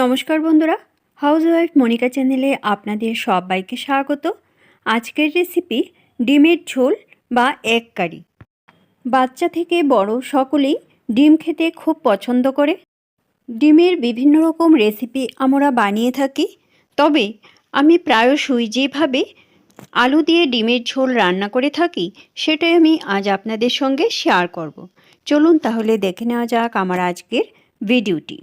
নমস্কার বন্ধুরা, হাউসওয়াইফ মনিকা চ্যানেলে আপনাদের সবাইকে স্বাগত। আজকের রেসিপি ডিমের ঝোল বা এগ কারি। বাচ্চা থেকে বড় সকলেই ডিম খেতে খুব পছন্দ করে। ডিমের বিভিন্ন রকম রেসিপি আমরা বানিয়ে থাকি, তবে আমি প্রায়শই যেভাবে আলু দিয়ে ডিমের ঝোল রান্না করে থাকি সেটাই আমি আজ আপনাদের সঙ্গে শেয়ার করব। চলুন তাহলে দেখে নেওয়া যাক আমার আজকের ভিডিওটি।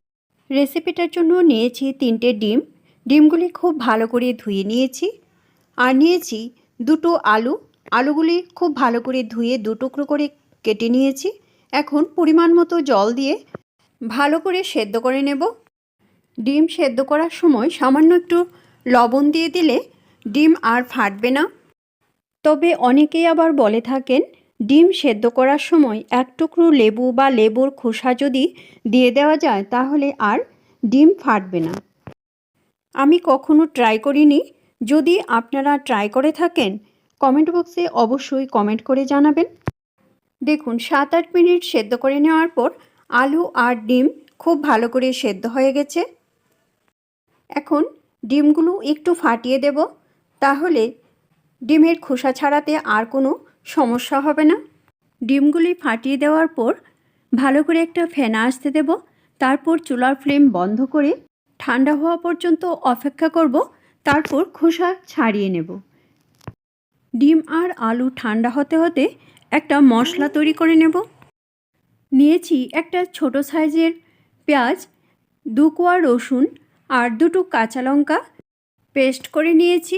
রেসিপিটার জন্য নিয়েছি 3টে ডিম। ডিমগুলি খুব ভালো করে ধুয়ে নিয়েছি। আর নিয়েছি 2টো আলু। আলুগুলি খুব ভালো করে ধুয়ে 2 টুকরো করে কেটে নিয়েছি। এখন পরিমাণ মতো জল দিয়ে ভালো করে সেদ্ধ করে নেব। ডিম সেদ্ধ করার সময় সামান্য একটু লবণ দিয়ে দিলে ডিম আর ফাটবে না। তবে অনেকেই আবার বলে থাকেন ডিম সেদ্ধ করার সময় 1 টুকরো লেবু বা লেবুর খোসা যদি দিয়ে দেওয়া যায় তাহলে আর ডিম ফাটবে না। আমি কখনো ট্রাই করিনি। যদি আপনারা ট্রাই করে থাকেন কমেন্ট বক্সে অবশ্যই কমেন্ট করে জানাবেন। দেখুন 7-8 মিনিট সেদ্ধ করে নেওয়ার পর আলু আর ডিম খুব ভালো করে সেদ্ধ হয়ে গেছে। এখন ডিমগুলো একটু ফাটিয়ে দেব, তাহলে ডিমের খোসা ছাড়াতে আর কোনো সমস্যা হবে না। ডিমগুলি ফাটিয়ে দেওয়ার পর ভালো করে একটা ফেনা আসতে দেব। তারপর চুলার ফ্লেম বন্ধ করে ঠান্ডা হওয়া পর্যন্ত অপেক্ষা করব। তারপর খোসা ছাড়িয়ে নেব। ডিম আর আলু ঠান্ডা হতে হতে একটা মশলা তৈরি করে নেব। নিয়েছি একটা ছোট সাইজের পেঁয়াজ, 2 কোয়া রসুন আর 2টো কাঁচা লঙ্কা পেস্ট করে নিয়েছি।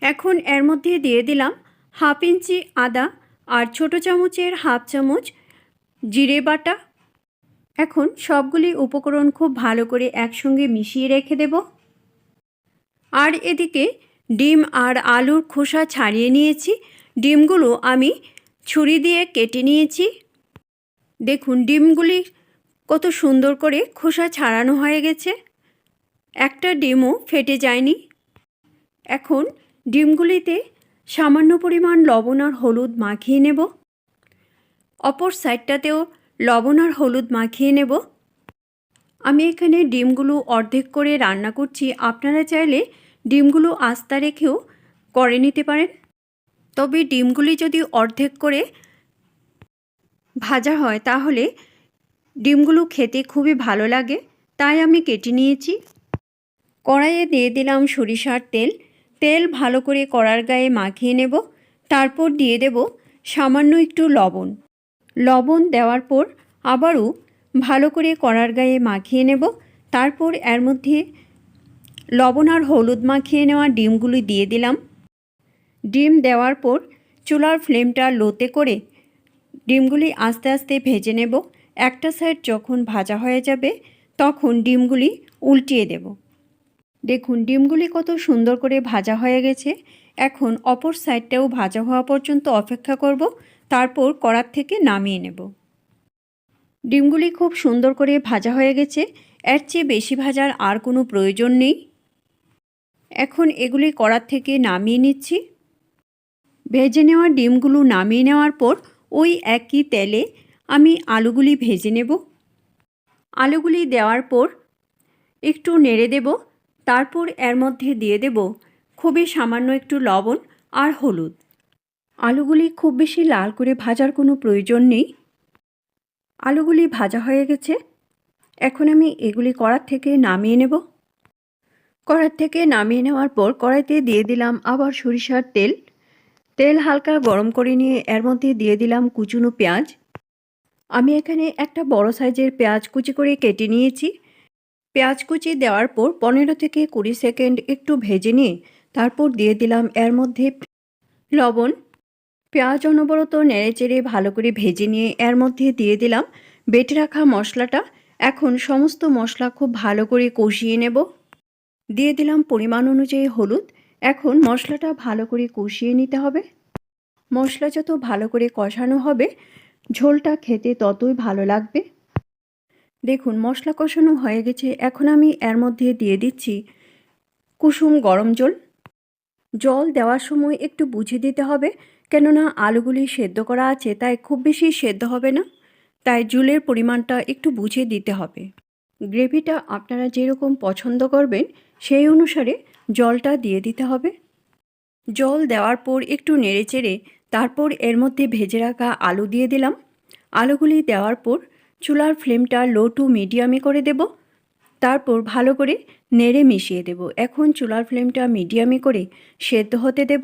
এখন এর মধ্যে দিয়ে দিলাম 1/2 ইঞ্চি আদা আর ছোট চামচের 1/2 চামচ জিরে বাটা। এখন সবগুলি উপকরণ খুব ভালো করে একসঙ্গে মিশিয়ে রেখে দেব। আর এদিকে ডিম আর আলুর খোসা ছাড়িয়ে নিয়েছি। ডিমগুলো আমি ছুরি দিয়ে কেটে নিয়েছি। দেখুন ডিমগুলি কত সুন্দর করে খোসা ছাড়ানো হয়ে গেছে, একটা ডিমও ফেটে যায়নি। এখন ডিমগুলিতে সামান্য পরিমাণ লবণ আর হলুদ মাখিয়ে নেব। অপর সাইডটাতেও লবণ আর হলুদ মাখিয়ে নেব। আমি এখানে ডিমগুলো অর্ধেক করে রান্না করছি। আপনারা চাইলে ডিমগুলো আস্তা রেখেও করে নিতে পারেন, তবে ডিমগুলি যদি অর্ধেক করে ভাজা হয় তাহলে ডিমগুলো খেতে খুবই ভালো লাগে, তাই আমি কেটে নিয়েছি। কড়াইয়ে দিয়ে দিলাম সরিষার তেল। তেল ভালো করে কড়ার গায়ে মাখিয়ে নেব। তারপর দিয়ে দেব সামান্য একটু লবণ। লবণ দেওয়ার পর আবারও ভালো করে কড়ার গায়ে মাখিয়ে নেব। তারপর এর মধ্যে লবণ আর হলুদ মাখিয়ে নেওয়া ডিমগুলি দিয়ে দিলাম। ডিম দেওয়ার পর চুলার ফ্লেমটা লোতে করে ডিমগুলি আস্তে আস্তে ভেজে নেব। একটা সাইড যখন ভাজা হয়ে যাবে তখন ডিমগুলি উল্টিয়ে দেব। দেখুন ডিমগুলি কত সুন্দর করে ভাজা হয়ে গেছে। এখন অপর সাইডটাও ভাজা হওয়া পর্যন্ত অপেক্ষা করব, তারপর কড়ার থেকে নামিয়ে নেব। ডিমগুলি খুব সুন্দর করে ভাজা হয়ে গেছে। এর চেয়ে বেশি ভাজার আর কোনো প্রয়োজন নেই। এখন এগুলি কড়ার থেকে নামিয়ে নিচ্ছি। ভেজে নেওয়া ডিমগুলো নামিয়ে নেওয়ার পর ওই একই তেলে আমি আলুগুলি ভেজে নেব। আলুগুলি দেওয়ার পর একটু নেড়ে দেব। তারপর এর মধ্যে দিয়ে দেব খুবই সামান্য একটু লবণ আর হলুদ। আলুগুলি খুব বেশি লাল করে ভাজার কোনো প্রয়োজন নেই। আলুগুলি ভাজা হয়ে গেছে। এখন আমি এগুলি কড়ার থেকে নামিয়ে নেব। কড়ার থেকে নামিয়ে নেওয়ার পর কড়াইতে দিয়ে দিলাম আবার সরিষার তেল। তেল হালকা গরম করে নিয়ে এর মধ্যে দিয়ে দিলাম কুচনো পেঁয়াজ। আমি এখানে একটা বড় সাইজের পেঁয়াজ কুচি করে কেটে নিয়েছি। পেঁয়াজ কুচি দেওয়ার পর 15 থেকে 20 সেকেন্ড একটু ভেজে নিয়ে তারপর দিয়ে দিলাম এর মধ্যে লবণ। পেঁয়াজ অনবরত নেড়েচেড়ে ভালো করে ভেজে নিয়ে এর মধ্যে দিয়ে দিলাম বেটে রাখা মশলাটা। এখন সমস্ত মশলা খুব ভালো করে কষিয়ে নেব। দিয়ে দিলাম পরিমাণ অনুযায়ী হলুদ। এখন মশলাটা ভালো করে কষিয়ে নিতে হবে। মশলা যত ভালো করে কষানো হবে ঝোলটা খেতে ততই ভালো লাগবে। দেখুন মশলা কষানো হয়ে গেছে। এখন আমি এর মধ্যে দিয়ে দিচ্ছি কুসুম গরম জল। জল দেওয়ার সময় একটু বুঝে দিতে হবে, কেননা আলুগুলি সেদ্ধ করা আছে, তাই খুব বেশি সেদ্ধ হবে না, তাই জলের পরিমাণটা একটু বুঝে দিতে হবে। গ্রেভিটা আপনারা যেরকম পছন্দ করবেন সেই অনুসারে জলটা দিয়ে দিতে হবে। জল দেওয়ার পর একটু নেড়েচেড়ে তারপর এর মধ্যে ভেজে রাখা আলু দিয়ে দিলাম। আলুগুলি দেওয়ার পর চুলার ফ্লেমটা লো টু মিডিয়ামে করে দেব। তারপর ভালো করে নেড়ে মিশিয়ে দেব। এখন চুলার ফ্লেমটা মিডিয়ামে করে সেদ্ধ হতে দেব।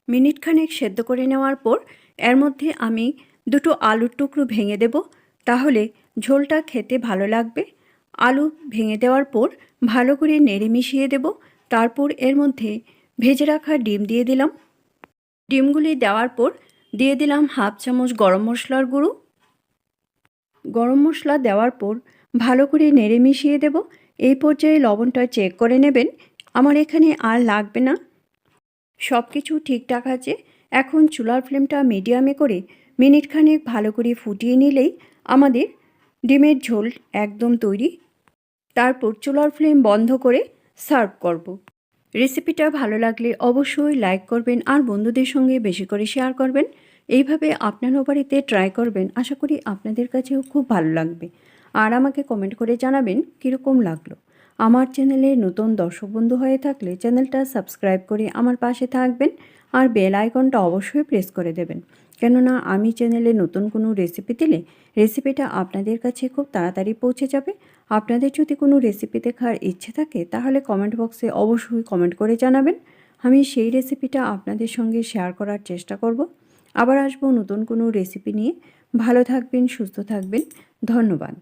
মিনিটখানেক সেদ্ধ করে নেওয়ার পর এর মধ্যে আমি দুটো আলুর টুকরো ভেঙে দেব, তাহলে ঝোলটা খেতে ভালো লাগবে। আলু ভেঙে দেওয়ার পর ভালো করে নেড়ে মিশিয়ে দেব। তারপর এর মধ্যে ভেজে রাখা ডিম দিয়ে দিলাম। ডিমগুলি দেওয়ার পর দিয়ে দিলাম হাফ চামচ গরম মশলার গুঁড়ো। গরম মশলা দেওয়ার পর ভালো করে নেড়ে মিশিয়ে দেব। এই পর্যায়ে লবণটা চেক করে নেবেন, আমার এখানে আর লাগবে না, সব কিছু ঠিকঠাক আছে। এখন চুলার ফ্লেমটা মিডিয়ামে করে মিনিটখানেক ভালো করে ফুটিয়ে নিলেই আমাদের ডিমের ঝোল একদম তৈরি। তারপর চুলার ফ্লেম বন্ধ করে সার্ভ করব। রেসিপিটা ভালো লাগলে অবশ্যই লাইক করবেন আর বন্ধুদের সঙ্গে বেশি করে শেয়ার করবেন। এইভাবে আপনারও বাড়িতে ট্রাই করবেন, আশা করি আপনাদের কাছেও খুব ভালো লাগবে। আর আমাকে কমেন্ট করে জানাবেন কীরকম লাগলো। আমার চ্যানেলে নতুন দর্শক বন্ধু হয়ে থাকলে চ্যানেলটা সাবস্ক্রাইব করে আমার পাশে থাকবেন আর বেল আইকনটা অবশ্যই প্রেস করে দেবেন, কেননা আমি চ্যানেলে নতুন কোনো রেসিপি দিলে রেসিপিটা আপনাদের কাছে খুব তাড়াতাড়ি পৌঁছে যাবে। আপনাদের যদি কোনো রেসিপি দেখার ইচ্ছে থাকে তাহলে কমেন্ট বক্সে অবশ্যই কমেন্ট করে জানাবেন, আমি সেই রেসিপিটা আপনাদের সঙ্গে শেয়ার করার চেষ্টা করব। আবার আসবো নতুন কোনো রেসিপি নিয়ে। ভালো থাকবেন, সুস্থ থাকবেন, ধন্যবাদ।